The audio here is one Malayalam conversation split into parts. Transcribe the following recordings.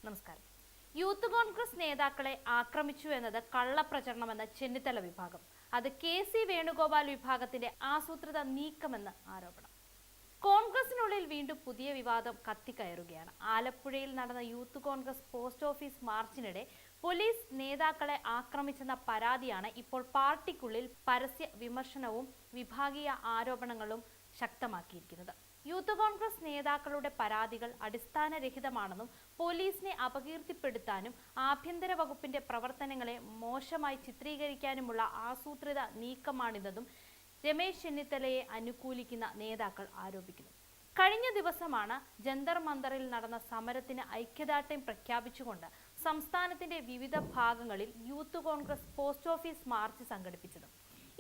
നമസ്കാരം. യൂത്ത് കോൺഗ്രസ് നേതാക്കളെ ആക്രമിച്ചു എന്നത് കള്ളപ്രചരണമെന്ന ചെന്നിത്തല വിഭാഗം. അത് കെ.സി. വേണുഗോപാൽ വിഭാഗത്തിന്റെ ആസൂത്രിത നീക്കമെന്ന് ആരോപണം. കോൺഗ്രസിനുള്ളിൽ വീണ്ടും പുതിയ വിവാദം കത്തിക്കയറുകയാണ്. ആലപ്പുഴയിൽ നടന്ന യൂത്ത് കോൺഗ്രസ് പോസ്റ്റ് ഓഫീസ് മാർച്ചിനിടെ പോലീസ് നേതാക്കളെ ആക്രമിച്ചെന്ന പരാതിയാണ് ഇപ്പോൾ പാർട്ടിക്കുള്ളിൽ പരസ്യ വിമർശനവും വിഭാഗീയ ആരോപണങ്ങളും ശക്തമാക്കിയിരിക്കുന്നത്. യൂത്ത് കോൺഗ്രസ് നേതാക്കളുടെ പരാതികൾ അടിസ്ഥാനരഹിതമാണെന്നും പോലീസിനെ അപകീർത്തിപ്പെടുത്താനും ആഭ്യന്തര വകുപ്പിന്റെ പ്രവർത്തനങ്ങളെ മോശമായി ചിത്രീകരിക്കാനുമുള്ള ആസൂത്രിത നീക്കമാണിതെന്നും രമേശ് ചെന്നിത്തലയെ അനുകൂലിക്കുന്ന നേതാക്കൾ ആരോപിക്കുന്നു. കഴിഞ്ഞ ദിവസമാണ് ജന്തർ മന്ദറിൽ നടന്ന സമരത്തിന് ഐക്യദാർഢ്യം പ്രഖ്യാപിച്ചുകൊണ്ട് സംസ്ഥാനത്തിന്റെ വിവിധ ഭാഗങ്ങളിൽ youth Congress post office March സംഘടിപ്പിച്ചത്.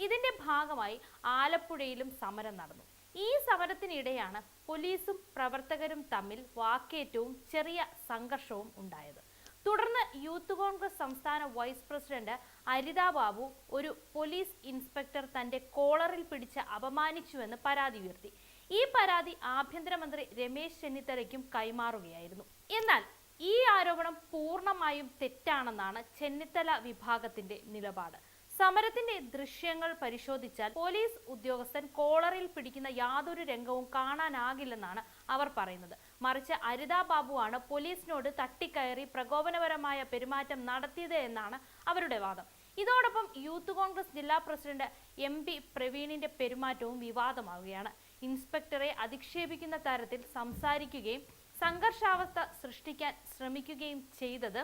ഇതിന്റെ ഭാഗമായി ആലപ്പുഴയിലും സമരം നടന്നു. ഈ സമരത്തിനിടെയാണ് പോലീസും പ്രവർത്തകരും തമ്മിൽ വാക്കേറ്റവും ചെറിയ സംഘർഷവും ഉണ്ടായത്. തുടർന്ന് യൂത്ത് കോൺഗ്രസ് സംസ്ഥാന വൈസ് പ്രസിഡന്റ് അരിതാ ബാബു ഒരു പോലീസ് ഇൻസ്പെക്ടർ തന്റെ കോളറിൽ പിടിച്ച് അപമാനിച്ചുവെന്ന് പരാതി ഉയർത്തി. ഈ പരാതി ആഭ്യന്തരമന്ത്രി രമേശ് ചെന്നിത്തലയ്ക്കും കൈമാറുകയായിരുന്നു. എന്നാൽ ഈ ആരോപണം പൂർണ്ണമായും തെറ്റാണെന്നാണ് ചെന്നിത്തല വിഭാഗത്തിന്റെ നിലപാട്. സമരത്തിന്റെ ദൃശ്യങ്ങൾ പരിശോധിച്ചാൽ പോലീസ് ഉദ്യോഗസ്ഥൻ കോളറിൽ പിടിക്കുന്ന യാതൊരു രംഗവും കാണാനാകില്ലെന്നാണ് അവർ പറയുന്നത്. മറിച്ച് അരിതാ ബാബുവാണ് പോലീസിനോട് തട്ടിക്കയറി പ്രകോപനപരമായ പെരുമാറ്റം നടത്തിയത് എന്നാണ് അവരുടെ വാദം. ഇതോടൊപ്പം യൂത്ത് കോൺഗ്രസ് ജില്ലാ പ്രസിഡന്റ് എം.പി. പ്രവീണിന്റെ പെരുമാറ്റവും വിവാദമാവുകയാണ്. ഇൻസ്പെക്ടറെ അധിക്ഷേപിക്കുന്ന തരത്തിൽ സംസാരിക്കുകയും സംഘർഷാവസ്ഥ സൃഷ്ടിക്കാൻ ശ്രമിക്കുകയും ചെയ്തത്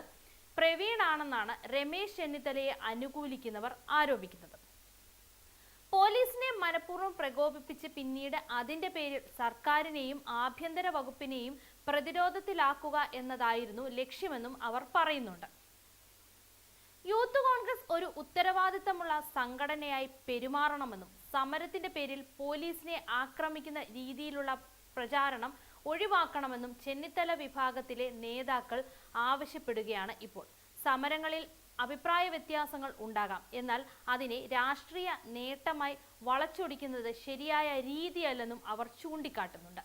പ്രവീണാണെന്നാണ് രമേശ് ചെന്നിത്തലയെ അനുകൂലിക്കുന്നവർ ആരോപിക്കുന്നത്. പോലീസിനെ മനഃപൂർവ്വം പ്രകോപിപ്പിച്ച് പിന്നീട് അതിന്റെ പേരിൽ സർക്കാരിനെയും ആഭ്യന്തര വകുപ്പിനെയും പ്രതിരോധത്തിലാക്കുക എന്നതായിരുന്നു ലക്ഷ്യമെന്നും അവർ പറയുന്നുണ്ട്. യൂത്ത് കോൺഗ്രസ് ഒരു ഉത്തരവാദിത്തമുള്ള സംഘടനയായി പെരുമാറണമെന്നും സമരത്തിന്റെ പേരിൽ പോലീസിനെ ആക്രമിക്കുന്ന രീതിയിലുള്ള പ്രചാരണം ഒഴിവാക്കണമെന്നും ചെന്നിത്തല വിഭാഗത്തിലെ നേതാക്കൾ ആവശ്യപ്പെടുകയാണ്. ഇപ്പോൾ സമരങ്ങളിൽ അഭിപ്രായ വ്യത്യാസങ്ങൾ ഉണ്ടാകാം, എന്നാൽ അതിനെ രാഷ്ട്രീയ നേട്ടമായി വളച്ചൊടിക്കുന്നത് ശരിയായ രീതിയല്ലെന്നും അവർ ചൂണ്ടിക്കാട്ടുന്നുണ്ട്.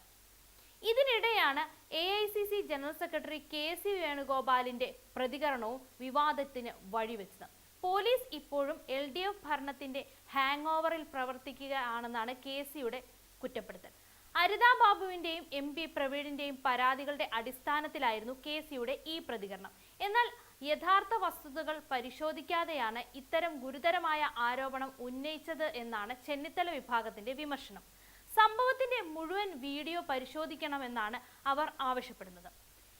ഇതിനിടെയാണ് AICC ജനറൽ സെക്രട്ടറി കെ.സി. വേണുഗോപാലിന്റെ പ്രതികരണവും വിവാദത്തിന് വഴിവെച്ചത്. പോലീസ് ഇപ്പോഴും LDF ഭരണത്തിന്റെ ഹാങ് ഓവറിൽ പ്രവർത്തിക്കുകയാണെന്നാണ് കെ.സിയുടെ കുറ്റപ്പെടുത്തൽ. അരിതാ ബാബുവിന്റെയും MP പ്രവീണിന്റെയും പരാതികളുടെ അടിസ്ഥാനത്തിലായിരുന്നു കെ.സിയുടെ ഈ പ്രതികരണം. എന്നാൽ യഥാർത്ഥ വസ്തുതകൾ പരിശോധിക്കാതെയാണ് ഇത്തരം ഗുരുതരമായ ആരോപണം ഉന്നയിച്ചത് എന്നാണ് ചെന്നിത്തല വിഭാഗത്തിന്റെ വിമർശനം. സംഭവത്തിന്റെ മുഴുവൻ വീഡിയോ പരിശോധിക്കണമെന്നാണ് അവർ ആവശ്യപ്പെടുന്നത്.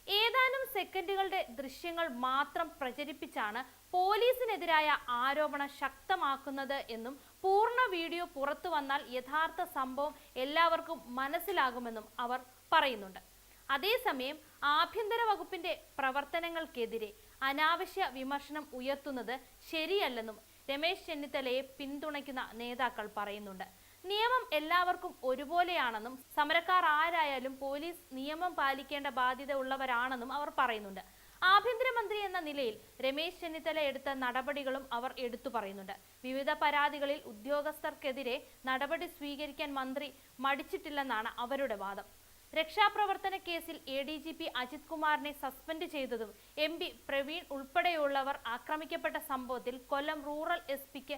ഏതാനും സെക്കൻഡുകളുടെ ദൃശ്യങ്ങൾ മാത്രം പ്രചരിപ്പിച്ചാണ് പോലീസിനെതിരായ ആരോപണം ശക്തമാക്കുന്നത് എന്നും പൂർണ്ണ വീഡിയോ പുറത്തു വന്നാൽ യഥാർത്ഥ സംഭവം എല്ലാവർക്കും മനസ്സിലാകുമെന്നും അവർ പറയുന്നുണ്ട്. അതേസമയം ആഭ്യന്തര വകുപ്പിന്റെ പ്രവർത്തനങ്ങൾക്കെതിരെ അനാവശ്യ വിമർശനം ഉയർത്തുന്നത് ശരിയല്ലെന്നും രമേശ് ചെന്നിത്തലയെ പിന്തുണയ്ക്കുന്ന നേതാക്കൾ പറയുന്നുണ്ട്. നിയമം എല്ലാവർക്കും ഒരുപോലെയാണെന്നും സമരക്കാർ ആരായാലും പോലീസ് നിയമം പാലിക്കേണ്ട ബാധ്യത ഉള്ളവരാണെന്നും അവർ പറയുന്നുണ്ട്. ആഭ്യന്തരമന്ത്രി എന്ന നിലയിൽ രമേശ് ചെന്നിത്തല എടുത്ത നടപടികളും അവർ എടുത്തു പറയുന്നുണ്ട്. വിവിധ പരാതികളിൽ ഉദ്യോഗസ്ഥർക്കെതിരെ നടപടി സ്വീകരിക്കാൻ മന്ത്രി മടിച്ചിട്ടില്ലെന്നാണ് അവരുടെ വാദം. രക്ഷാപ്രവർത്തന കേസിൽ ADGP അജിത് കുമാറിനെ സസ്പെൻഡ് ചെയ്തതും MP പ്രവീൺ ഉൾപ്പെടെയുള്ളവർ ആക്രമിക്കപ്പെട്ട സംഭവത്തിൽ കൊല്ലം റൂറൽ SP-ക്ക്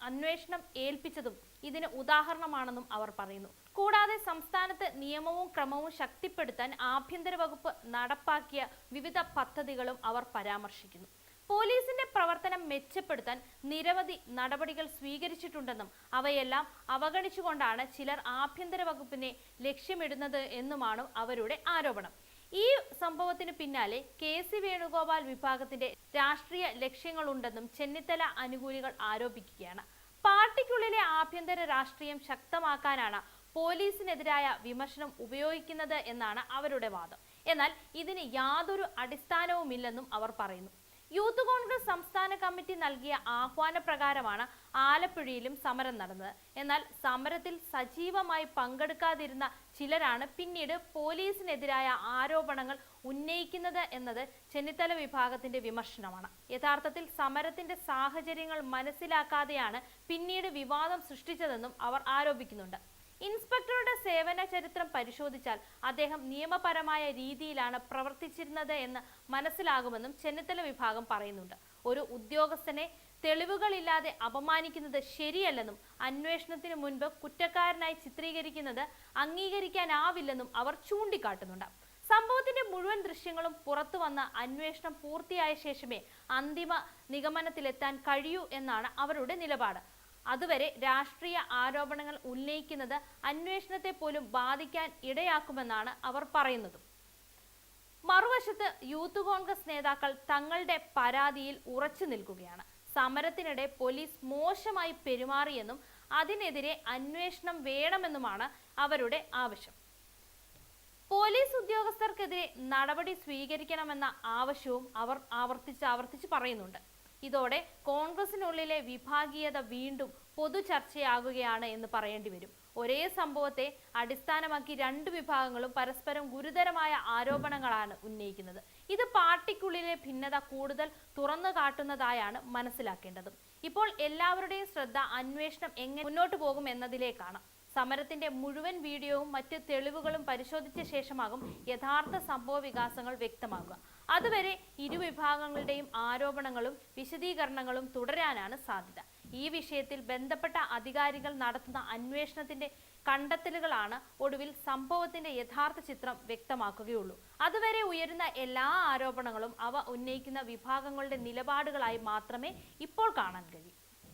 അന്വേഷണം ഏൽപ്പിച്ചതും ഇതിന് ഉദാഹരണമാണെന്നും അവർ പറയുന്നു. കൂടാതെ സംസ്ഥാനത്ത് നിയമവും ക്രമവും ശക്തിപ്പെടുത്താൻ ആഭ്യന്തര വകുപ്പ് നടപ്പാക്കിയ വിവിധ പദ്ധതികളും അവർ പരാമർശിക്കുന്നു. പോലീസിന്റെ പ്രവർത്തനം മെച്ചപ്പെടുത്താൻ നിരവധി നടപടികൾ സ്വീകരിച്ചിട്ടുണ്ടെന്നും അവയെല്ലാം അവഗണിച്ചുകൊണ്ടാണ് ചിലർ ആഭ്യന്തര വകുപ്പിനെ ലക്ഷ്യമിടുന്നത് എന്നുമാണ് അവരുടെ ആരോപണം. ഈ സംഭവത്തിന് പിന്നാലെ കെ.സി. വേണുഗോപാൽ വിഭാഗത്തിന്റെ രാഷ്ട്രീയ ലക്ഷ്യങ്ങളുണ്ടെന്നും ചെന്നിത്തല അനുകൂലികൾ ആരോപിക്കുകയാണ്. പാർട്ടിക്കുള്ളിലെ ആഭ്യന്തര രാഷ്ട്രീയം ശക്തമാക്കാനാണ് പോലീസിനെതിരായ വിമർശനം ഉപയോഗിക്കുന്നത് എന്നാണ് അവരുടെ വാദം. എന്നാൽ ഇതിന് യാതൊരു അടിസ്ഥാനവുമില്ലെന്നും അവർ പറയുന്നു. യൂത്ത് കോൺഗ്രസ് സംസ്ഥാന കമ്മിറ്റി നൽകിയ ആഹ്വാന പ്രകാരമാണ് ആലപ്പുഴയിലും സമരം നടന്നത്. എന്നാൽ സമരത്തിൽ സജീവമായി പങ്കെടുക്കാതിരുന്ന ചിലരാണ് പിന്നീട് പോലീസിനെതിരായ ആരോപണങ്ങൾ ഉന്നയിക്കുന്നത് എന്നത് ചെന്നിത്തല വിഭാഗത്തിന്റെ വിമർശനമാണ്. യഥാർത്ഥത്തിൽ സമരത്തിന്റെ സാഹചര്യങ്ങൾ മനസ്സിലാക്കാതെയാണ് പിന്നീട് വിവാദം സൃഷ്ടിച്ചതെന്നും അവർ ആരോപിക്കുന്നുണ്ട്. ഇൻസ്പെക്ടറുടെ സേവന ചരിത്രം പരിശോധിച്ചാൽ അദ്ദേഹം നിയമപരമായ രീതിയിലാണ് പ്രവർത്തിച്ചിരുന്നത് എന്ന് മനസ്സിലാകുമെന്നും ചെന്നിത്തല വിഭാഗം പറയുന്നുണ്ട്. ഒരു ഉദ്യോഗസ്ഥനെ തെളിവുകളില്ലാതെ അപമാനിക്കുന്നത് ശരിയല്ലെന്നും അന്വേഷണത്തിന് മുൻപ് കുറ്റക്കാരനായി ചിത്രീകരിക്കുന്നത് അംഗീകരിക്കാനാവില്ലെന്നും അവർ ചൂണ്ടിക്കാട്ടുന്നുണ്ട്. സംഭവത്തിന്റെ മുഴുവൻ ദൃശ്യങ്ങളും പുറത്തു വന്ന അന്വേഷണം പൂർത്തിയായ ശേഷമേ അന്തിമ നിഗമനത്തിലെത്താൻ കഴിയൂ എന്നാണ് അവരുടെ നിലപാട്. അതുവരെ രാഷ്ട്രീയ ആരോപണങ്ങൾ ഉന്നയിക്കുന്നത് അന്വേഷണത്തെ പോലും ബാധിക്കാൻ ഇടയാക്കുമെന്നാണ് അവർ പറയുന്നത്. മറുവശത്ത് യൂത്ത് കോൺഗ്രസ് നേതാക്കൾ തങ്ങളുടെ പരാതിയിൽ ഉറച്ചു നിൽക്കുകയാണ്. സമരത്തിനിടെ പോലീസ് മോശമായി പെരുമാറിയെന്നും അതിനെതിരെ അന്വേഷണം വേണമെന്നുമാണ് അവരുടെ ആവശ്യം. പോലീസ് ഉദ്യോഗസ്ഥർക്കെതിരെ നടപടി സ്വീകരിക്കണമെന്ന ആവശ്യവും അവർ ആവർത്തിച്ച് പറയുന്നുണ്ട്. ഇതോടെ കോൺഗ്രസിനുള്ളിലെ വിഭാഗീയത വീണ്ടും പൊതു ചർച്ചയാകുകയാണ് എന്ന് പറയേണ്ടി വരും. ഒരേ സംഭവത്തെ അടിസ്ഥാനമാക്കി രണ്ട് വിഭാഗങ്ങളും പരസ്പരം ഗുരുതരമായ ആരോപണങ്ങളാണ് ഉന്നയിക്കുന്നത്. ഇത് പാർട്ടിക്കുള്ളിലെ ഭിന്നത കൂടുതൽ തുറന്നു കാട്ടുന്നതായാണ് മനസ്സിലാക്കേണ്ടത്. ഇപ്പോൾ എല്ലാവരുടെയും ശ്രദ്ധ അന്വേഷണം എങ്ങനെ മുന്നോട്ട് പോകും എന്നതിലേക്കാണ്. സമരത്തിന്റെ മുഴുവൻ വീഡിയോയും മറ്റ് തെളിവുകളും പരിശോധിച്ച ശേഷമാകും യഥാർത്ഥ സംഭവ വികാസങ്ങൾ വ്യക്തമാകുക. അതുവരെ ഇരുവിഭാഗങ്ങളുടെയും ആരോപണങ്ങളും വിശദീകരണങ്ങളും തുടരാനാണ് സാധ്യത. ഈ വിഷയത്തിൽ ബന്ധപ്പെട്ട അധികാരികൾ നടത്തുന്ന അന്വേഷണത്തിന്റെ കണ്ടെത്തലുകളാണ് ഒടുവിൽ സംഭവത്തിന്റെ യഥാർത്ഥ ചിത്രം വ്യക്തമാക്കുകയുള്ളൂ. അതുവരെ ഉയരുന്ന എല്ലാ ആരോപണങ്ങളും അവ ഉന്നയിക്കുന്ന വിഭാഗങ്ങളുടെ നിലപാടുകളായി മാത്രമേ ഇപ്പോൾ കാണാൻ കഴിയൂ.